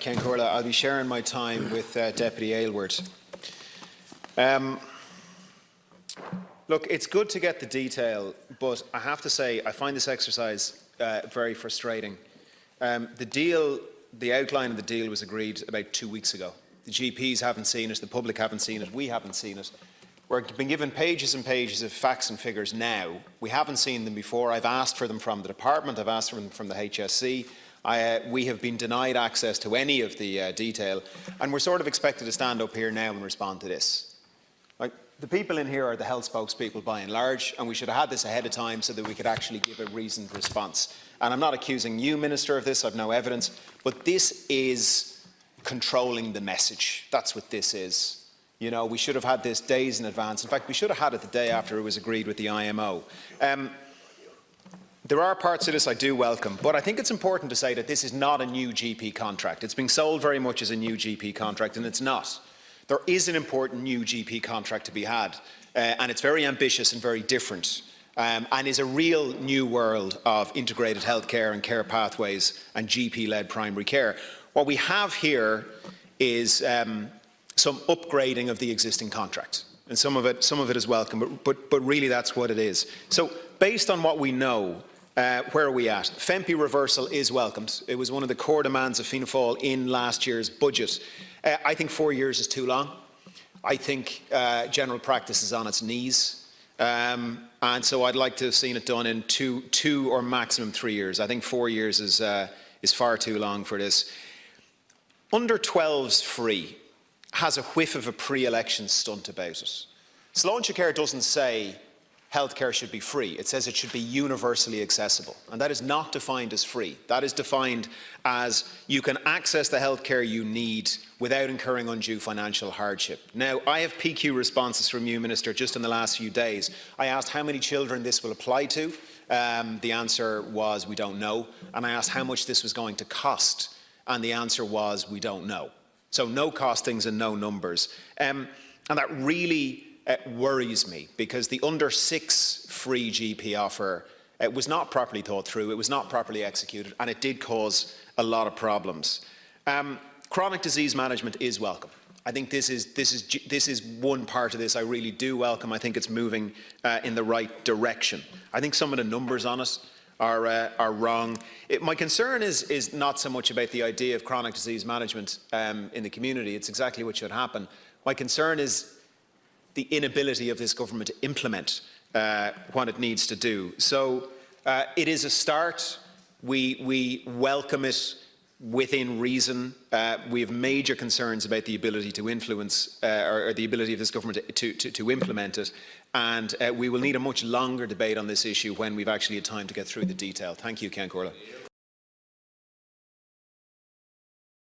Ken Corla. I'll be sharing my time with Deputy Aylward. Look, it's good to get the detail, but I have to say I find this exercise very frustrating. The outline of the deal was agreed about 2 weeks ago. The GPs haven't seen it, the public haven't seen it, we haven't seen it. We've been given pages and pages of facts and figures now. We haven't seen them before. I've asked for them from the department, I've asked for them from the HSC. We have been denied access to any of the detail, and we're sort of expected to stand up here now and respond to this. The people in here are the health spokespeople by and large, and we should have had this ahead of time so that we could actually give a reasoned response. And I'm not accusing you, Minister, of this, I've no evidence, but this is controlling the message. That's what this is. You know, we should have had this days in advance. In fact, we should have had it the day after it was agreed with the IMO. There are parts of this I do welcome, but I think it's important to say that this is not a new GP contract. It's being sold very much as a new GP contract, and it's not. There is an important new GP contract to be had, and it's very ambitious and very different, and is a real new world of integrated healthcare and care pathways and GP-led primary care. What we have here is some upgrading of the existing contract, and some of it is welcome, but really that's what it is. So, based on what we know, where are we at? FEMPI reversal is welcomed. It was one of the core demands of Fianna Fáil in last year's budget. I think 4 years is too long. I think general practice is on its knees. And so I'd like to have seen it done in two or maximum 3 years. I think 4 years is far too long for this. Under 12s free has a whiff of a pre-election stunt about it. Sláinte Care doesn't say healthcare should be free. It says it should be universally accessible. And that is not defined as free. That is defined as you can access the healthcare you need without incurring undue financial hardship. Now, I have PQ responses from you, Minister, just in the last few days. I asked how many children this will apply to. The answer was, we don't know. And I asked how much this was going to cost. And the answer was, we don't know. So no costings and no numbers. And that really worries me, because the under 6 free GP offer was not properly thought through, it was not properly executed, and it did cause a lot of problems. Chronic disease management is welcome. I think this is one part of this I really do welcome. I think it's moving in the right direction. I think some of the numbers on it are wrong. My concern is not so much about the idea of chronic disease management in the community. It's exactly what should happen. My concern is the inability of this government to implement what it needs to do. So it is a start. We welcome it within reason. We have major concerns about the ability to influence or the ability of this government to implement it. And we will need a much longer debate on this issue when we've actually had time to get through the detail. Thank you, Ken Corla.